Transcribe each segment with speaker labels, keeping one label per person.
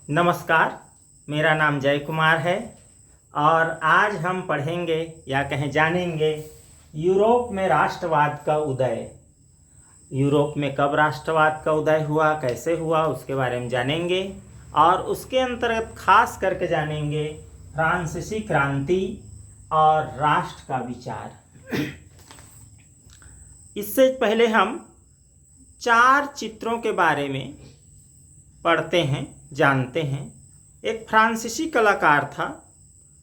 Speaker 1: नमस्कार, मेरा नाम जय कुमार है और आज हम पढ़ेंगे या कहें जानेंगे यूरोप में राष्ट्रवाद का उदय। यूरोप में कब राष्ट्रवाद का उदय हुआ, कैसे हुआ, उसके बारे में जानेंगे और उसके अंतर्गत खास करके जानेंगे फ्रांसीसी क्रांति और राष्ट्र का विचार। इससे पहले हम 4 चित्रों के बारे में पढ़ते हैं, जानते हैं। एक फ्रांसीसी कलाकार था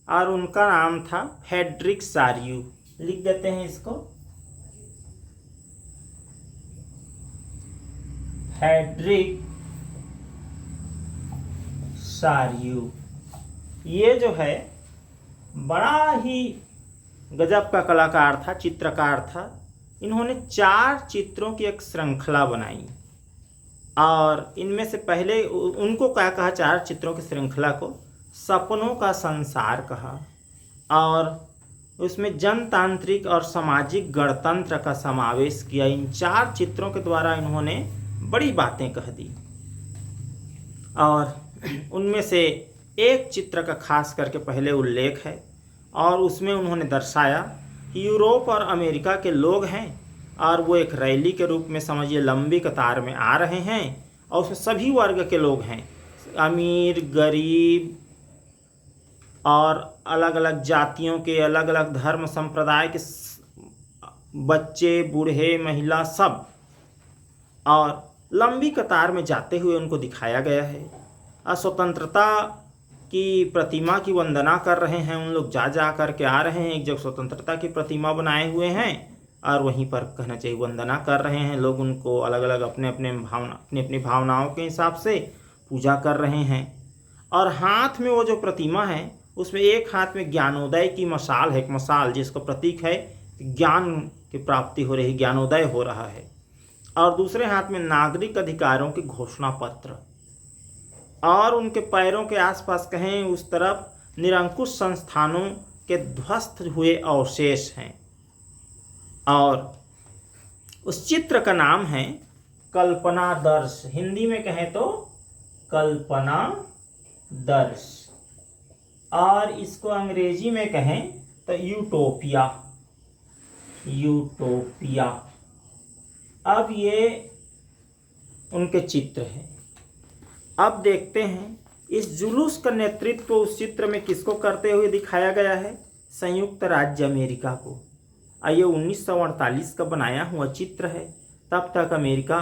Speaker 1: और उनका नाम था फ्रेडरिक सारियू। लिख देते हैं इसको, फ्रेडरिक सारियू। ये जो है बड़ा ही गजब का कलाकार था, चित्रकार था। इन्होंने 4 चित्रों की एक श्रृंखला बनाई और इनमें से पहले उनको क्या कहा, 4 चित्रों की श्रृंखला को सपनों का संसार कहा और उसमें जनतांत्रिक और सामाजिक गणतंत्र का समावेश किया। इन 4 चित्रों के द्वारा इन्होंने बड़ी बातें कह दी और उनमें से एक चित्र का खास करके पहले उल्लेख है और उसमें उन्होंने दर्शाया कि यूरोप और अमेरिका के लोग हैं और वो एक रैली के रूप में समझिए लंबी कतार में आ रहे हैं और उसमें सभी वर्ग के लोग हैं, अमीर, गरीब और अलग अलग जातियों के, अलग अलग धर्म संप्रदाय के, बच्चे, बूढ़े, महिला, सब और लंबी कतार में जाते हुए उनको दिखाया गया है। स्वतंत्रता की प्रतिमा की वंदना कर रहे हैं, उन लोग जा कर के आ रहे हैं, एक जगह स्वतंत्रता की प्रतिमा बनाए हुए हैं और वहीं पर कहना चाहिए वंदना कर रहे हैं। लोग उनको अलग अलग अपने अपनी भावनाओं के हिसाब से पूजा कर रहे हैं और हाथ में वो जो प्रतिमा है उसमें एक हाथ में ज्ञानोदय की मशाल है, एक मशाल जिसको प्रतीक है ज्ञान की प्राप्ति हो रही, ज्ञानोदय हो रहा है, और दूसरे हाथ में नागरिक अधिकारों की घोषणा पत्र और उनके पैरों के आसपास कहें उस तरफ निरंकुश संस्थानों के ध्वस्त हुए अवशेष हैं और उस चित्र का नाम है कल्पना दर्श। हिंदी में कहें तो कल्पना दर्श और इसको अंग्रेजी में कहें तो यूटोपिया। यूटोपिया। अब ये उनके चित्र हैं। अब देखते हैं इस जुलूस का नेतृत्व उस चित्र में किसको करते हुए दिखाया गया है, संयुक्त राज्य अमेरिका को। ये 1948 का बनाया हुआ चित्र है। तब तक अमेरिका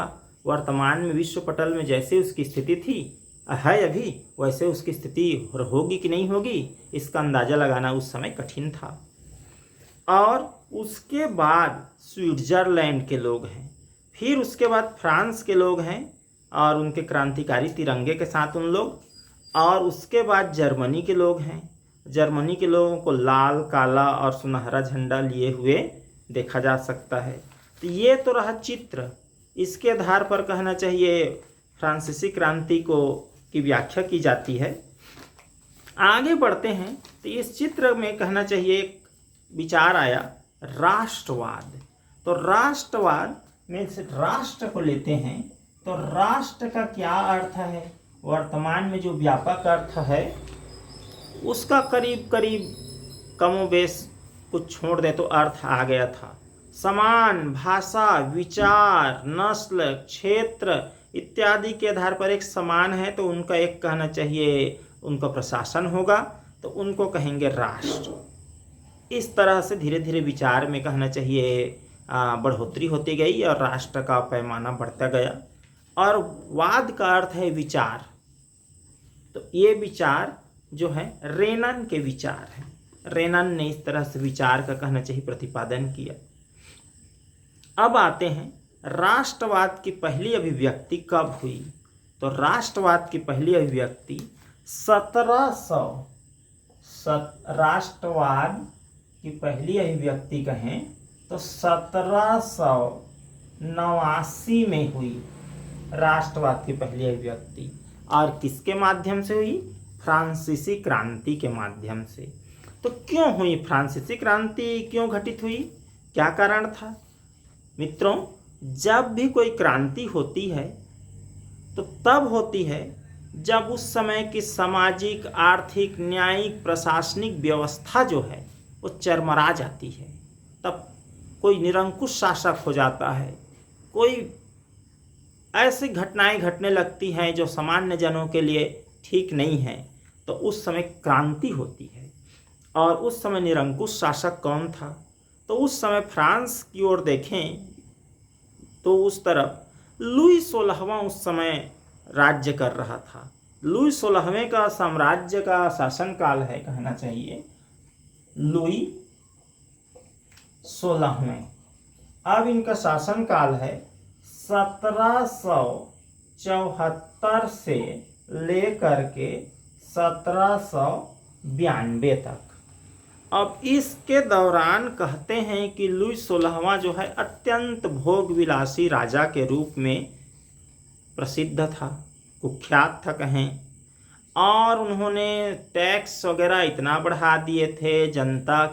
Speaker 1: वर्तमान में विश्व पटल में जैसे उसकी स्थिति थी है अभी, वैसे उसकी स्थिति होगी कि नहीं होगी इसका अंदाज़ा लगाना उस समय कठिन था। और उसके बाद स्विट्जरलैंड के लोग हैं, फिर उसके बाद फ्रांस के लोग हैं और उनके क्रांतिकारी तिरंगे के साथ उन लोग, और उसके बाद जर्मनी के लोग हैं। जर्मनी के लोगों को लाल, काला और सुनहरा झंडा लिए हुए देखा जा सकता है। तो ये तो रहा चित्र। इसके आधार पर कहना चाहिए फ्रांसीसी क्रांति की व्याख्या की जाती है। आगे बढ़ते हैं तो इस चित्र में कहना चाहिए एक विचार आया राष्ट्रवाद। तो राष्ट्रवाद में से राष्ट्र को लेते हैं तो राष्ट्र का क्या अर्थ है, वर्तमान में जो व्यापक अर्थ है उसका करीब करीब कमोबेश कुछ छोड़ दे तो अर्थ आ गया था। समान भाषा, विचार, नस्ल, क्षेत्र इत्यादि के आधार पर एक समान है तो उनका एक कहना चाहिए उनका प्रशासन होगा तो उनको कहेंगे राष्ट्र। इस तरह से धीरे धीरे विचार में कहना चाहिए बढ़ोतरी होती गई और राष्ट्र का पैमाना बढ़ता गया। और वाद का अर्थ है विचार। तो ये विचार जो है रेनन के विचार हैं। रेनन ने इस तरह से विचार का कहना चाहिए प्रतिपादन किया। अब आते हैं राष्ट्रवाद की पहली अभिव्यक्ति कब हुई। तो राष्ट्रवाद की पहली अभिव्यक्ति 1700 राष्ट्रवाद की पहली अभिव्यक्ति कहें तो 1789 में हुई राष्ट्रवाद की पहली अभिव्यक्ति। और किसके माध्यम से हुई, फ्रांसीसी क्रांति के माध्यम से। तो क्यों हुई फ्रांसीसी क्रांति, क्यों घटित हुई, क्या कारण था मित्रों? जब भी कोई क्रांति होती है तो तब होती है जब उस समय की सामाजिक, आर्थिक, न्यायिक, प्रशासनिक व्यवस्था जो है वो चरमरा जाती है। तब कोई निरंकुश शासक हो जाता है, कोई ऐसी घटनाएं घटने लगती हैं जो सामान्य जनों के लिए ठीक नहीं है, तो उस समय क्रांति होती है। और उस समय निरंकुश शासक कौन था? तो उस समय फ्रांस की ओर देखें तो उस तरफ लुई 16वां उस समय राज्य कर रहा था। लुई 16वें का साम्राज्य का शासनकाल है, कहना चाहिए लुई 16वें। अब इनका शासनकाल है 1774 से लेकर के 1792 तक। अब इसके दौरान कहते हैं कि लुई 16वां जो है अत्यंत भोगविलासी राजा के रूप में प्रसिद्ध था, कुख्यात था कहें। और उन्होंने टैक्स वगैरह इतना बढ़ा दिए थे, जनता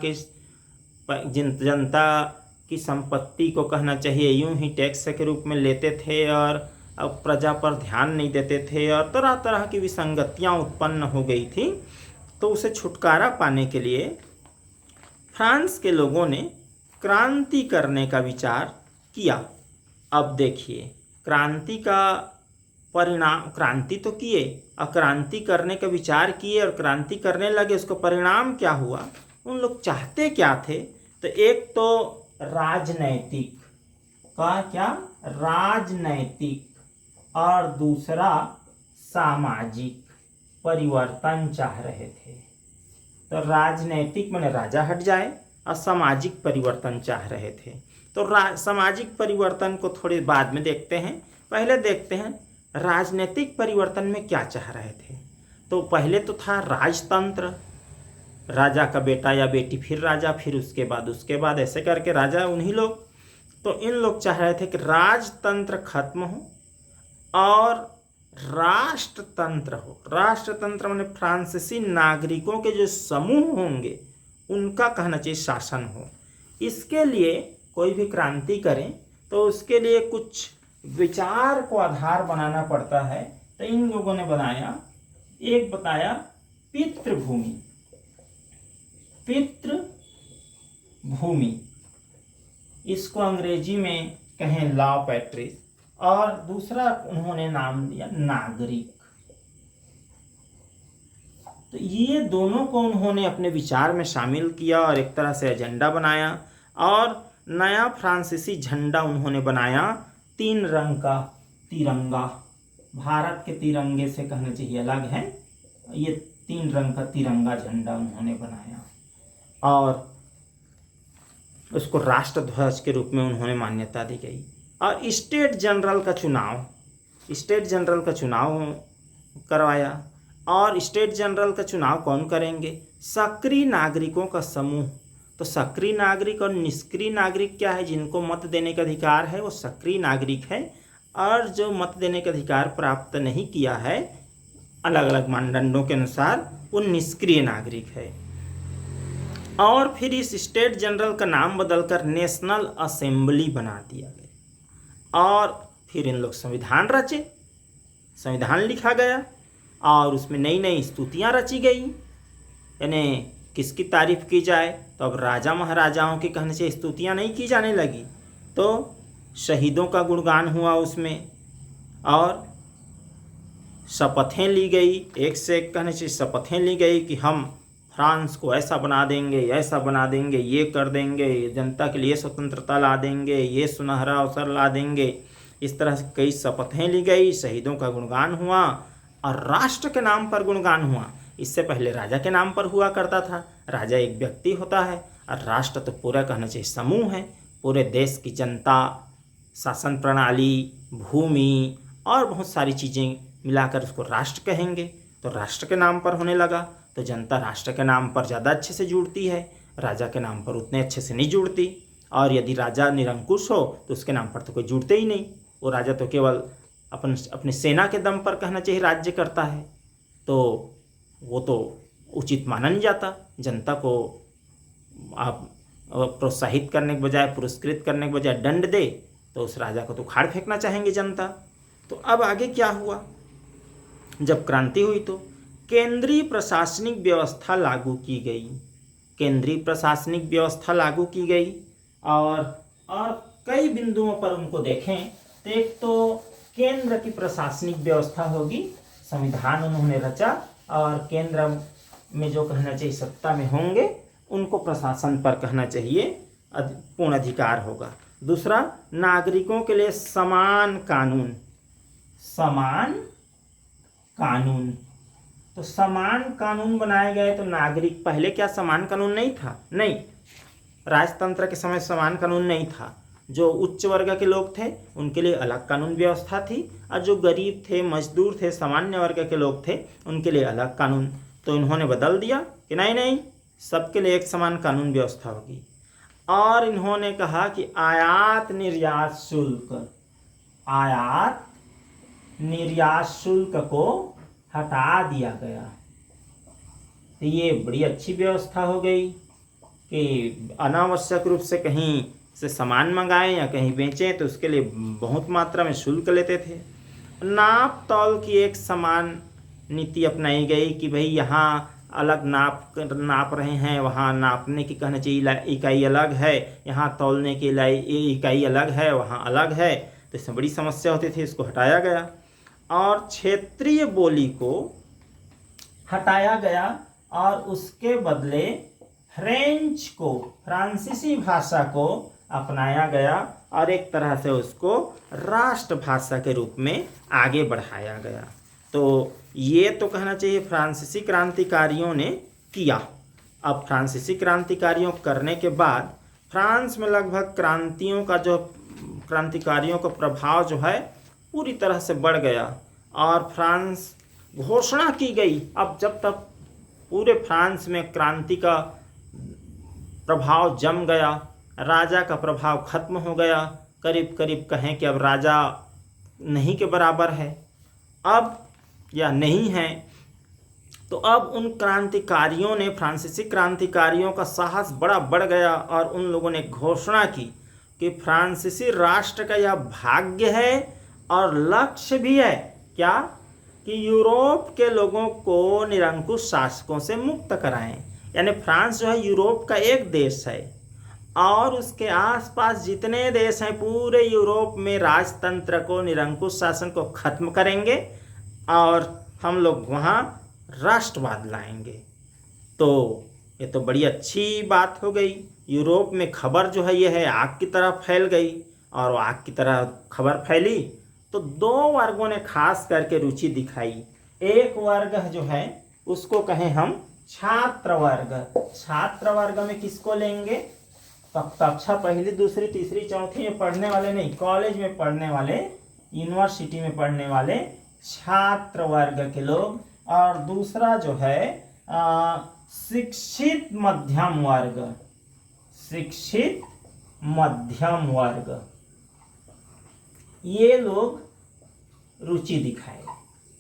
Speaker 1: की संपत्ति को कहना चाहिए यूं ही टैक्स के रूप में लेते थे और अब प्रजा पर ध्यान नहीं देते थे, और तरह तरह की विसंगतियां उत्पन्न हो गई थी। तो उसे छुटकारा पाने के लिए फ्रांस के लोगों ने क्रांति करने का विचार किया। अब देखिए, क्रांति का परिणाम, क्रांति तो किए और क्रांति करने का विचार किए और क्रांति करने लगे, उसका परिणाम क्या हुआ? उन लोग चाहते क्या थे? तो एक तो राजनैतिक राजनैतिक और दूसरा सामाजिक परिवर्तन चाह रहे थे। तो राजनैतिक माने राजा हट जाए और सामाजिक परिवर्तन चाह रहे थे। तो सामाजिक परिवर्तन को थोड़ी बाद में देखते हैं, पहले देखते हैं राजनीतिक परिवर्तन में क्या चाह रहे थे। तो पहले तो था राजतंत्र, राजा का बेटा या बेटी फिर राजा, फिर उसके बाद ऐसे करके राजा उन्हीं लोग। तो इन लोग चाह रहे थे कि राजतंत्र खत्म हो और राष्ट्रतंत्र हो। राष्ट्रतंत्र माने फ्रांसीसी नागरिकों के जो समूह होंगे उनका कहना चाहिए शासन हो। इसके लिए कोई भी क्रांति करें तो उसके लिए कुछ विचार को आधार बनाना पड़ता है। तो इन लोगों ने बताया पितृभूमि, इसको अंग्रेजी में कहें लॉ पैट्रिस, और दूसरा उन्होंने नाम दिया नागरिक। तो ये दोनों को उन्होंने अपने विचार में शामिल किया और एक तरह से एजेंडा बनाया। और नया फ्रांसीसी झंडा उन्होंने बनाया 3 रंग का तिरंगा। भारत के तिरंगे से कहना चाहिए अलग है, ये 3 रंग का तिरंगा झंडा उन्होंने बनाया और उसको राष्ट्रध्वज के रूप में उन्होंने मान्यता दी गई। और स्टेट जनरल का चुनाव करवाया। और स्टेट जनरल का चुनाव कौन करेंगे? सक्रिय नागरिकों का समूह। तो सक्रिय नागरिक और निष्क्रिय नागरिक क्या है? जिनको मत देने का अधिकार है वो सक्रिय नागरिक है, और जो मत देने का अधिकार प्राप्त नहीं किया है अलग अलग मानदंडों के अनुसार वो निष्क्रिय नागरिक है। और फिर इस स्टेट जनरल का नाम बदलकर नेशनल असेंबली बना दिया गया। और फिर इन लोग संविधान रचे, संविधान लिखा गया और उसमें नई नई स्तुतियाँ रची गई। यानी किसकी तारीफ की जाए तो अब राजा महाराजाओं की कहने से स्तुतियाँ नहीं की जाने लगी, तो शहीदों का गुणगान हुआ उसमें। और शपथें ली गई, एक से एक कहने से शपथें ली गई कि हम फ्रांस को ऐसा बना देंगे, ऐसा बना देंगे, ये कर देंगे, जनता के लिए स्वतंत्रता ला देंगे, ये सुनहरा अवसर ला देंगे। इस तरह से कई शपथें ली गई, शहीदों का गुणगान हुआ और राष्ट्र के नाम पर गुणगान हुआ। इससे पहले राजा के नाम पर हुआ करता था। राजा एक व्यक्ति होता है और राष्ट्र तो पूरा कहना चाहिए समूह है, पूरे देश की जनता, शासन प्रणाली, भूमि और बहुत सारी चीज़ें मिलाकर उसको राष्ट्र कहेंगे। तो राष्ट्र के नाम पर होने लगा तो जनता राष्ट्र के नाम पर ज़्यादा अच्छे से जुड़ती है, राजा के नाम पर उतने अच्छे से नहीं जुड़ती। और यदि राजा निरंकुश हो तो उसके नाम पर तो कोई जुड़ते ही नहीं। वो राजा तो केवल अपने सेना के दम पर कहना चाहिए राज्य करता है, तो वो तो उचित माना नहीं जाता। जनता को आप प्रोत्साहित करने के बजाय, पुरस्कृत करने के बजाय दंड दे तो उस राजा को तो उखाड़ फेंकना चाहेंगे जनता। तो अब आगे क्या हुआ? जब क्रांति हुई तो केंद्रीय प्रशासनिक व्यवस्था लागू की गई। केंद्रीय प्रशासनिक व्यवस्था लागू की गई और कई बिंदुओं पर उनको देखें तो एक तो केंद्र की प्रशासनिक व्यवस्था होगी, संविधान उन्होंने रचा और केंद्र में जो कहना चाहिए सत्ता में होंगे उनको प्रशासन पर कहना चाहिए पूर्ण अधिकार होगा। दूसरा, नागरिकों के लिए समान कानून, समान कानून। तो समान कानून बनाए गए तो नागरिक, पहले क्या समान कानून नहीं था? नहीं, राजतंत्र के समय समान कानून नहीं था। जो उच्च वर्ग के लोग थे उनके लिए अलग कानून व्यवस्था थी और जो गरीब थे, मजदूर थे, सामान्य वर्ग के लोग थे उनके लिए अलग कानून। तो इन्होंने बदल दिया कि नहीं नहीं, सबके लिए एक समान कानून व्यवस्था होगी। और इन्होंने कहा कि आयात निर्यात शुल्क, आयात निर्यात शुल्क को हटा दिया गया। तो ये बड़ी अच्छी व्यवस्था हो गई कि अनावश्यक रूप से कहीं से सामान मंगाएं या कहीं बेचें तो उसके लिए बहुत मात्रा में शुल्क लेते थे। नाप तौल की एक समान नीति अपनाई गई कि भाई यहाँ अलग नाप रहे हैं, वहाँ नापने की कहना चाहिए इकाई अलग है, यहाँ तौलने की इकाई अलग है, वहाँ अलग है। तो इसमें बड़ी समस्या होती थी, इसको हटाया गया। और क्षेत्रीय बोली को हटाया गया और उसके बदले फ्रेंच को, फ्रांसीसी भाषा को अपनाया गया और एक तरह से उसको राष्ट्रभाषा के रूप में आगे बढ़ाया गया। तो ये तो कहना चाहिए फ्रांसीसी क्रांतिकारियों ने किया। अब फ्रांसीसी क्रांतिकारियों करने के बाद फ्रांस में लगभग क्रांतिकारियों का प्रभाव जो है पूरी तरह से बढ़ गया और फ्रांस घोषणा की गई। अब जब तक पूरे फ्रांस में क्रांति का प्रभाव जम गया, राजा का प्रभाव खत्म हो गया, करीब करीब कहें कि अब राजा नहीं के बराबर है अब या नहीं है। तो अब उन क्रांतिकारियों ने, फ्रांसीसी क्रांतिकारियों का साहस बड़ा बढ़ गया और उन लोगों ने घोषणा की कि फ्रांसीसी राष्ट्र का यह भाग्य है और लक्ष्य भी है क्या कि यूरोप के लोगों को निरंकुश शासकों से मुक्त कराएं। यानी फ्रांस जो है यूरोप का एक देश है और उसके आसपास जितने देश हैं पूरे यूरोप में राजतंत्र को, निरंकुश शासन को खत्म करेंगे और हम लोग वहाँ राष्ट्रवाद लाएंगे। तो ये तो बड़ी अच्छी बात हो गई। यूरोप में खबर जो है ये है आग की तरह फैल गई और आग की तरह खबर फैली तो दो वर्गों ने खास करके रुचि दिखाई। एक वर्ग जो है उसको कहें हम छात्र वर्ग। छात्र वर्ग में किसको लेंगे? कक्षा पहली, दूसरी, तीसरी, चौथी में पढ़ने वाले नहीं, कॉलेज में पढ़ने वाले, यूनिवर्सिटी में पढ़ने वाले छात्र वर्ग के लोग। और दूसरा जो है शिक्षित मध्यम वर्ग, शिक्षित मध्यम वर्ग, ये लोग रुचि दिखाए।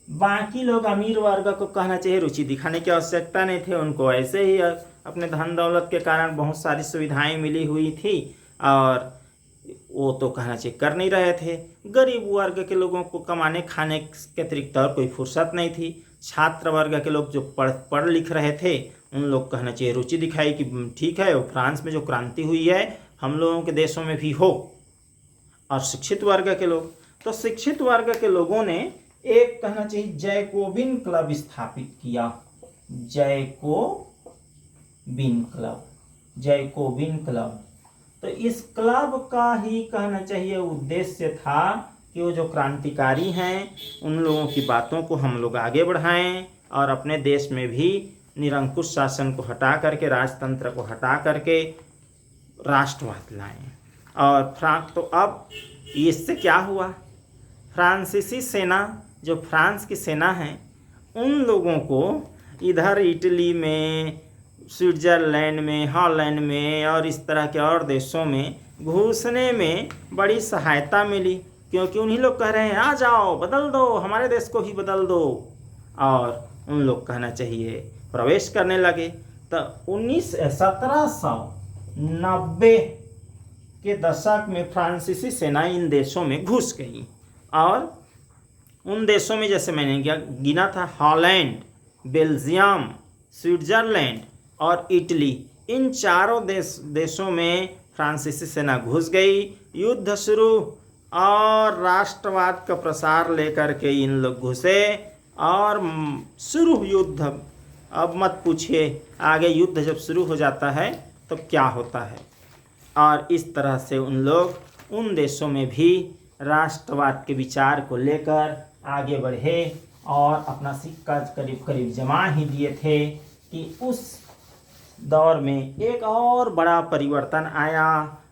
Speaker 1: बाकी लोग अमीर वर्ग को कहना चाहिए रुचि दिखाने की आवश्यकता नहीं थी, उनको ऐसे ही अपने धन दौलत के कारण बहुत सारी सुविधाएं मिली हुई थी और वो तो कहना चाहिए कर नहीं रहे थे। गरीब वर्ग के लोगों को कमाने खाने के अतिरिक्त और कोई फुर्सत नहीं थी। छात्र वर्ग के लोग जो पढ़ लिख रहे थे उन लोग कहना चाहिए रुचि दिखाई कि ठीक है वो फ्रांस में जो क्रांति हुई है हम लोगों के देशों में भी हो। और शिक्षित वर्ग के लोग, तो शिक्षित वर्ग के लोगों ने एक कहना चाहिए जैकोबिन क्लब स्थापित किया। Jacobin club, Jacobin club. तो इस क्लब का ही कहना चाहिए उद्देश्य था कि वो जो क्रांतिकारी हैं उन लोगों की बातों को हम लोग आगे बढ़ाएं और अपने देश में भी निरंकुश शासन को हटा करके, राजतंत्र को हटा करके राष्ट्रवाद लाएं। और तो अब इससे क्या हुआ? फ्रांसीसी सेना, जो फ्रांस की सेना है, उन लोगों को इधर इटली में, स्विट्ज़रलैंड में, हॉलैंड में और इस तरह के और देशों में घुसने में बड़ी सहायता मिली क्योंकि उन्हीं लोग कह रहे हैं आ जाओ, बदल दो, हमारे देश को ही बदल दो। और उन लोग कहना चाहिए प्रवेश करने लगे। तो 1790 के दशक में फ्रांसीसी सेना इन देशों में घुस गई और उन देशों में जैसे मैंने गिना था, हॉलैंड, बेल्जियम, स्विट्जरलैंड और इटली, इन चारों देशों में फ्रांसीसी सेना घुस गई। युद्ध शुरू और राष्ट्रवाद का प्रसार लेकर के इन लोग घुसे और शुरू युद्ध। अब मत पूछिए आगे युद्ध जब शुरू हो जाता है तो क्या होता है। और इस तरह से उन लोग उन देशों में भी राष्ट्रवाद के विचार को लेकर आगे बढ़े और अपना सिक्का करीब करीब जमा ही दिए थे कि उस दौर में एक और बड़ा परिवर्तन आया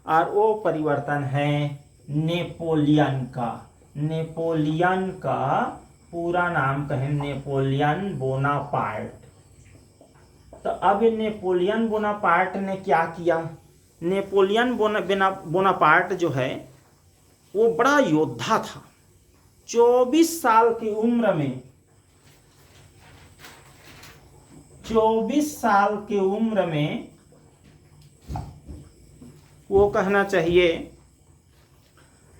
Speaker 1: और वो परिवर्तन है नेपोलियन का। नेपोलियन का पूरा नाम कहें नेपोलियन बोनापार्ट। तो अब नेपोलियन बोनापार्ट ने क्या किया? नेपोलियन बोनापार्ट जो है वो बड़ा योद्धा था। 24 साल की उम्र में 24 साल की उम्र में वो कहना चाहिए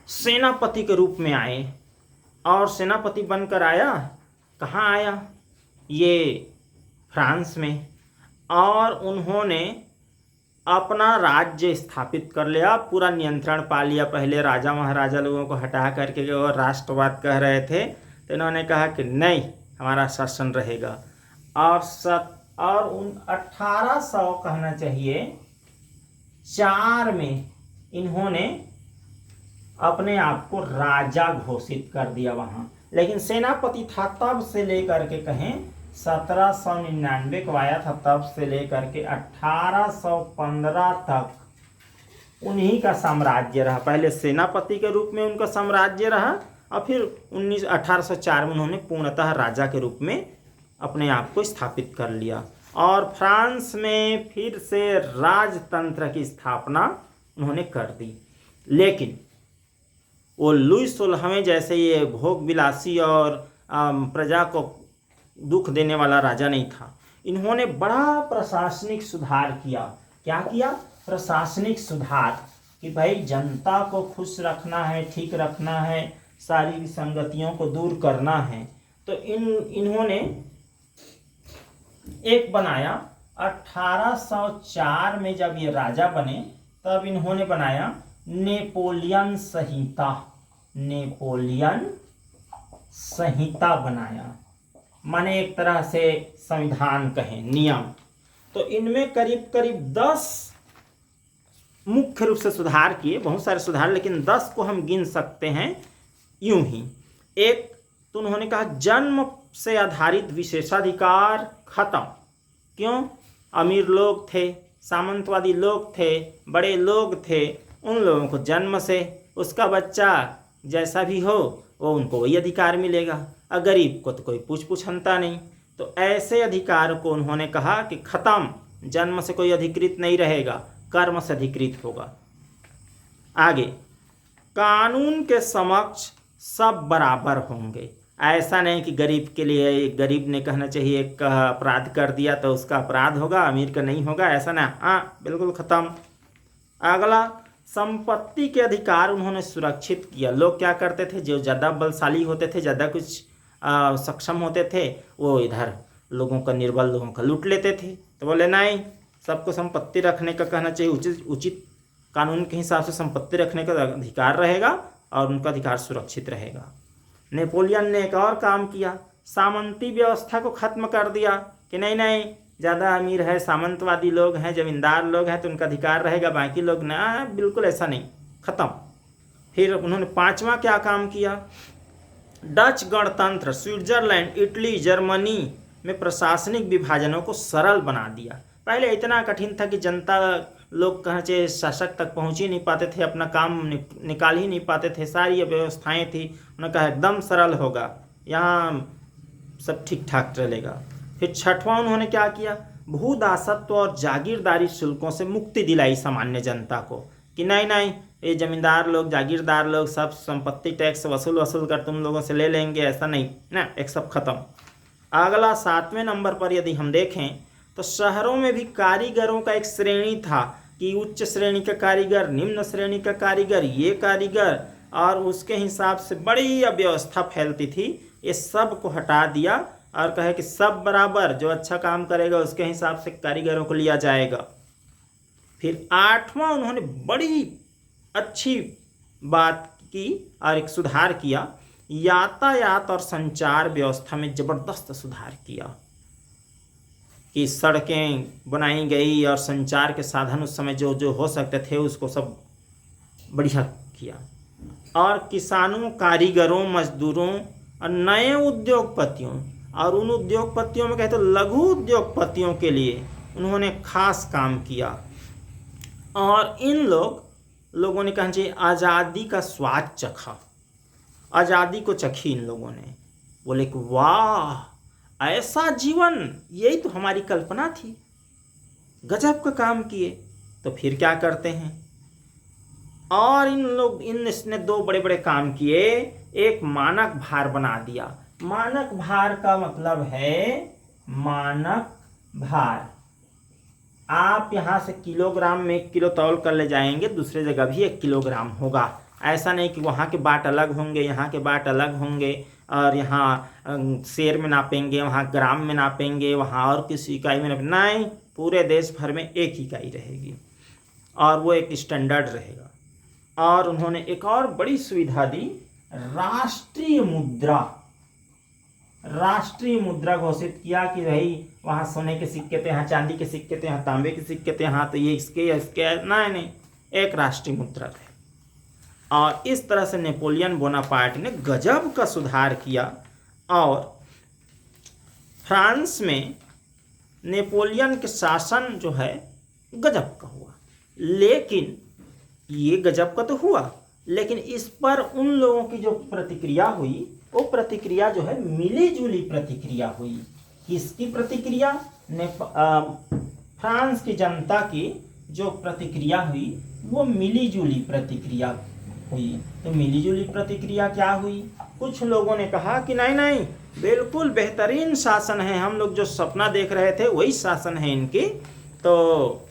Speaker 1: सेनापति के रूप में आए। और सेनापति बनकर आया, कहाँ आया? ये फ्रांस में। और उन्होंने अपना राज्य स्थापित कर लिया, पूरा नियंत्रण पा लिया। पहले राजा महाराजा लोगों को हटा करके वो राष्ट्रवाद कह रहे थे, तो इन्होंने कहा कि नहीं, हमारा शासन रहेगा। और 1800 कहना चाहिए 4 में इन्होंने अपने आप को राजा घोषित कर दिया वहाँ। लेकिन सेनापति था तब से लेकर के कहें 1799 को आया था, तब से लेकर के 1815 तक उन्हीं का साम्राज्य रहा। पहले सेनापति के रूप में उनका साम्राज्य रहा और फिर 1804 में उन्होंने पूर्णतः राजा के रूप में अपने आप को स्थापित कर लिया। और फ्रांस में फिर से राजतंत्र की स्थापना उन्होंने कर दी। लेकिन वो लुई 16वें जैसे ये भोग विलासी और प्रजा को दुख देने वाला राजा नहीं था। इन्होंने बड़ा प्रशासनिक सुधार किया। क्या किया? प्रशासनिक सुधार, कि भाई जनता को खुश रखना है, ठीक रखना है, सारी विसंगतियों को दूर करना है। तो इन्होंने एक बनाया 1804 में, जब ये राजा बने तब इन्होंने बनाया नेपोलियन संहिता। नेपोलियन संहिता बनाया, माने एक तरह से संविधान कहें, नियम। तो इनमें करीब करीब 10 मुख्य रूप से सुधार किए, बहुत सारे सुधार, लेकिन 10 को हम गिन सकते हैं यूं ही। एक तो उन्होंने कहा जन्म से आधारित विशेषाधिकार खत्म। क्यों? अमीर लोग थे, सामंतवादी लोग थे, बड़े लोग थे, उन लोगों को जन्म से उसका बच्चा जैसा भी हो वो उनको वही अधिकार मिलेगा, और गरीब को तो कोई पूछता नहीं। तो ऐसे अधिकार को उन्होंने कहा कि खत्म, जन्म से कोई अधिकृत नहीं रहेगा, कर्म से अधिकृत होगा। आगे, कानून के समक्ष सब बराबर होंगे। ऐसा नहीं कि गरीब के लिए, गरीब ने कहना चाहिए एक अपराध कर दिया तो उसका अपराध होगा, अमीर का नहीं होगा, ऐसा ना, हाँ बिल्कुल खत्म। अगला, संपत्ति के अधिकार उन्होंने सुरक्षित किया। लोग क्या करते थे, जो ज़्यादा बलशाली होते थे, ज़्यादा कुछ सक्षम होते थे, वो इधर लोगों का, निर्बल लोगों का लूट लेते थे। तो बोले नहीं, सबको संपत्ति रखने का कहना चाहिए, उचित कानून के हिसाब से संपत्ति रखने का अधिकार रहेगा और उनका अधिकार सुरक्षित रहेगा। नेपोलियन ने एक और काम किया, सामंती व्यवस्था को खत्म कर दिया कि नहीं, ज़्यादा अमीर है, सामंतवादी लोग हैं, जमींदार लोग हैं तो उनका अधिकार रहेगा, बाकी लोग ना, बिल्कुल ऐसा नहीं, खत्म। फिर उन्होंने 5वां क्या काम किया, डच गणतंत्र, स्विट्जरलैंड, इटली, जर्मनी में प्रशासनिक विभाजनों को सरल बना दिया। पहले इतना कठिन था कि जनता लोग कहना चाहिए शासक तक पहुँच ही नहीं पाते थे, अपना काम निकाल ही नहीं पाते थे, सारी व्यवस्थाएं थी। उन्होंने कहा एकदम सरल होगा, यहाँ सब ठीक ठाक चलेगा। फिर 6वां उन्होंने क्या किया, भूदासत्व और जागीरदारी शुल्कों से मुक्ति दिलाई सामान्य जनता को, कि नहीं, ये जमींदार लोग, जागीरदार लोग सब संपत्ति टैक्स वसूल कर तुम लोगों से ले लेंगे, ऐसा नहीं ना, एक सब खत्म। अगला 7वें नंबर पर यदि हम देखें तो शहरों में भी कारीगरों का एक श्रेणी था कि उच्च श्रेणी का कारीगर, निम्न श्रेणी का कारीगर, ये कारीगर और उसके हिसाब से बड़ी अव्यवस्था फैलती थी। ये सब को हटा दिया और कहे कि सब बराबर, जो अच्छा काम करेगा उसके हिसाब से कारीगरों को लिया जाएगा। फिर 8वां उन्होंने बड़ी अच्छी बात की और एक सुधार किया, यातायात और संचार व्यवस्था में ज़बरदस्त सुधार किया कि सड़कें बनाई गई और संचार के साधन उस समय जो जो हो सकते थे उसको सब बढ़िया किया। और किसानों, कारीगरों, मजदूरों और नए उद्योगपतियों, और उन उद्योगपतियों में कहते लघु उद्योगपतियों के लिए उन्होंने खास काम किया। और इन लोगों ने कहना चाहिए आज़ादी का स्वाद चखा, आज़ादी को चखी इन लोगों ने। बोले कि वाह, ऐसा जीवन, यही तो हमारी कल्पना थी। गजब का काम किए। तो फिर क्या करते हैं, और इसने 2 बड़े बड़े काम किए। एक मानक भार बना दिया। मानक भार का मतलब है, मानक भार आप यहाँ से किलोग्राम में 1 किलो तौल कर ले जाएंगे, दूसरे जगह भी 1 किलोग्राम होगा। ऐसा नहीं कि वहाँ के बाट अलग होंगे, यहाँ के बाट अलग होंगे, और यहाँ शेर में नापेंगे, वहाँ ग्राम में नापेंगे, वहाँ और किसी इकाई में नहीं, पूरे देश भर में एक इकाई रहेगी और वो एक स्टैंडर्ड रहेगा। और उन्होंने एक और बड़ी सुविधा दी, राष्ट्रीय मुद्रा घोषित किया कि भाई वहाँ सोने के सिक्के थे, यहाँ चांदी के सिक्के थे, यहाँ तांबे के सिक्के थे, यहाँ तो ये इसके नहीं, एक राष्ट्रीय मुद्रा थे। और इस तरह से नेपोलियन बोनापार्ट ने गजब का सुधार किया। और फ्रांस में नेपोलियन के शासन जो है गजब का हुआ। लेकिन ये गजब का तो हुआ, लेकिन इस पर उन लोगों की जो प्रतिक्रिया हुई, वो प्रतिक्रिया जो है मिली जुली प्रतिक्रिया हुई। किसकी प्रतिक्रिया? फ्रांस की जनता की जो प्रतिक्रिया हुई वो मिली जुली प्रतिक्रिया हुई। तो मिली जुली प्रतिक्रिया क्या हुई? कुछ लोगों ने कहा कि नहीं नहीं, बिल्कुल बेहतरीन शासन है, हम लोग जो सपना देख रहे थे वही शासन है इनकी, तो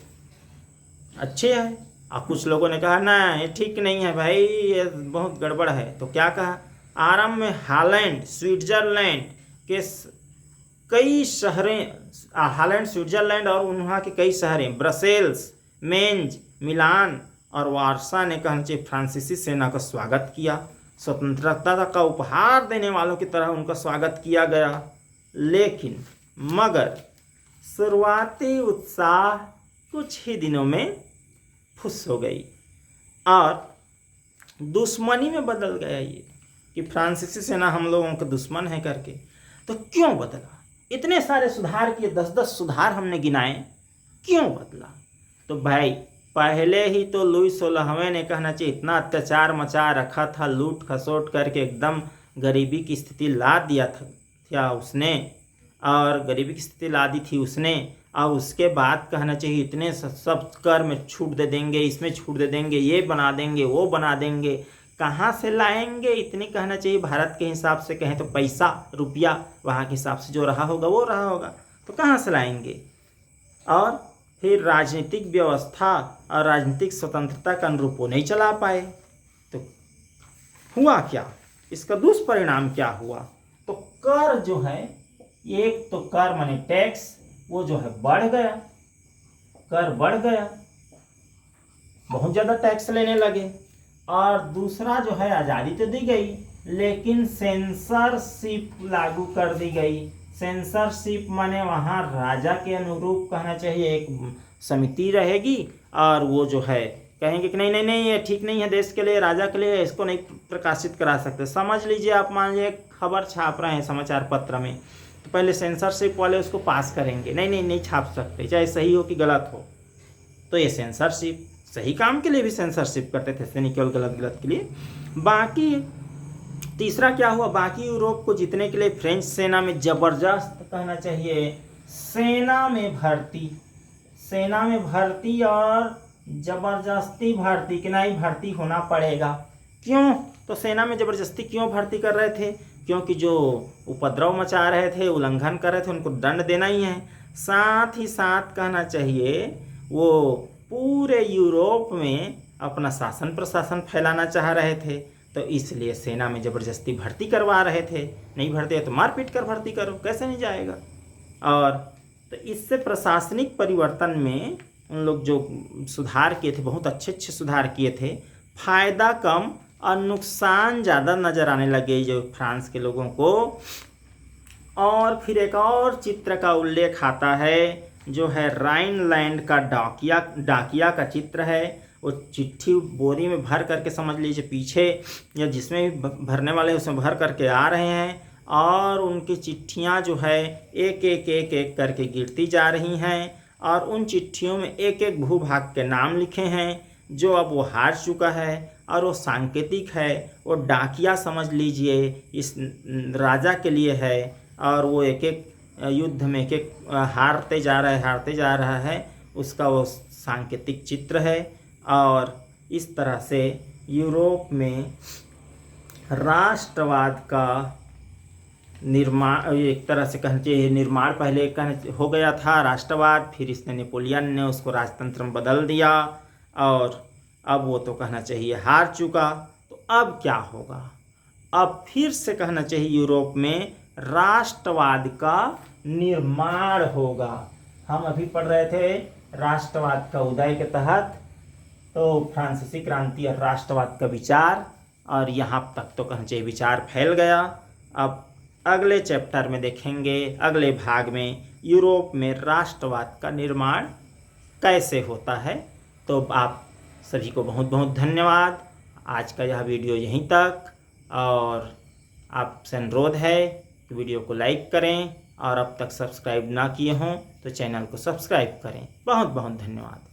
Speaker 1: अच्छे है। और कुछ लोगों ने कहा ना, ये ठीक नहीं है भाई, ये बहुत गड़बड़ है। तो क्या कहा? आरंभ में हॉलैंड, स्विट्जरलैंड के कई शहरें, हॉलैंड, स्विट्जरलैंड और वहाँ के कई शहरें, ब्रसेल्स, मेंज, मिलान और वारसा ने कहना चाहिए फ्रांसीसी सेना का स्वागत किया। स्वतंत्रता का उपहार देने वालों की तरह उनका स्वागत किया गया। लेकिन मगर शुरुआती उत्साह कुछ ही दिनों में फुस हो गई और दुश्मनी में बदल गया ये कि फ्रांसीसी सेना हम लोगों का दुश्मन है करके। तो क्यों बदला? इतने सारे सुधार किए, 10-10 सुधार हमने गिनाए, क्यों बदला? तो भाई पहले ही तो लुई 16वें ने कहना चाहिए इतना अत्याचार मचा रखा था, लूट खसोट करके एकदम गरीबी की स्थिति ला दिया था उसने, और गरीबी की स्थिति ला दी थी उसने। और उसके बाद कहना चाहिए इतने सब कर में छूट दे देंगे, इसमें छूट दे देंगे, ये बना देंगे, वो बना देंगे। कहाँ से लाएंगे इतनी? कहना चाहिए भारत के हिसाब से कहें तो पैसा, रुपया वहाँ के हिसाब से जो रहा होगा वो रहा होगा, तो कहाँ से लाएंगे? और फिर राजनीतिक व्यवस्था और राजनीतिक स्वतंत्रता के अनुरूप वो नहीं चला पाए। तो हुआ क्या? इसका दुष्परिणाम क्या हुआ? तो कर जो है, एक तो कर माने टैक्स, वो जो है बढ़ गया, कर बढ़ गया, बहुत ज़्यादा टैक्स लेने लगे। और दूसरा जो है, आज़ादी तो दी गई लेकिन सेंसरशिप लागू कर दी गई। सेंसरशिप माने वहाँ राजा के अनुरूप कहना चाहिए एक समिति रहेगी और वो जो है कहेंगे कि नहीं नहीं नहीं, ये ठीक नहीं है देश के लिए, राजा के लिए, इसको नहीं प्रकाशित करा सकते। समझ लीजिए आप, मान लीजिए खबर छाप रहे हैं समाचार पत्र में, तो पहले सेंसरशिप वाले उसको पास करेंगे, नहीं नहीं नहीं छाप सकते, चाहे सही हो कि गलत हो। तो ये सेंसरशिप, सही काम के लिए भी सेंसरशिप करते थे, नहीं केवल गलत के लिए। बाकी तीसरा क्या हुआ? बाकी यूरोप को जीतने के लिए फ्रेंच सेना में जबरदस्त कहना चाहिए सेना में भर्ती और जबरदस्ती भर्ती कि नहीं भर्ती होना पड़ेगा। क्यों? तो सेना में जबरदस्ती क्यों भर्ती कर रहे थे? क्योंकि जो उपद्रव मचा रहे थे, उल्लंघन कर रहे थे, उनको दंड देना ही है। साथ ही साथ कहना चाहिए वो पूरे यूरोप में अपना शासन प्रशासन फैलाना चाह रहे थे। तो इसलिए सेना में ज़बरदस्ती भर्ती करवा रहे थे। नहीं भरते हैं तो मारपीट कर भर्ती करो, कैसे नहीं जाएगा। और तो इससे प्रशासनिक परिवर्तन में उन लोग जो सुधार किए थे, बहुत अच्छे अच्छे सुधार किए थे। फायदा कम और नुकसान ज़्यादा नज़र आने लगे जो फ्रांस के लोगों को। और फिर एक और चित्र का उल्लेख आता है जो है राइनलैंड का डाकिया का चित्र है। वो चिट्ठी बोरी में भर करके, समझ लीजिए पीछे या जिसमें भी भरने वाले उसमें भर करके आ रहे हैं, और उनकी चिट्ठियां जो है एक एक करके गिरती जा रही हैं। और उन चिट्ठियों में एक एक भूभाग के नाम लिखे हैं जो अब वो हार चुका है, और वो सांकेतिक है। वो डाकिया समझ लीजिए इस राजा के लिए है, और वो एक एक युद्ध में एक एक हारते जा रहा है, उसका वो सांकेतिक चित्र है। और इस तरह से यूरोप में राष्ट्रवाद का निर्माण, एक तरह से कहना चाहिए निर्माण पहले हो गया था राष्ट्रवाद, फिर इसने नेपोलियन ने उसको राजतंत्र में बदल दिया, और अब वो तो कहना चाहिए हार चुका। तो अब क्या होगा, अब फिर से कहना चाहिए यूरोप में राष्ट्रवाद का निर्माण होगा। हम अभी पढ़ रहे थे राष्ट्रवाद का उदय के तहत, तो फ्रांसीसी क्रांति और राष्ट्रवाद का विचार, और यहाँ तक तो कहना चाहिए विचार फैल गया। अब अगले चैप्टर में देखेंगे, अगले भाग में यूरोप में राष्ट्रवाद का निर्माण कैसे होता है। तो आप सभी को बहुत बहुत धन्यवाद। आज का यह वीडियो यहीं तक, और आपसे अनुरोध है कि वीडियो को लाइक करें, और अब तक सब्सक्राइब ना किए हों तो चैनल को सब्सक्राइब करें। बहुत बहुत धन्यवाद।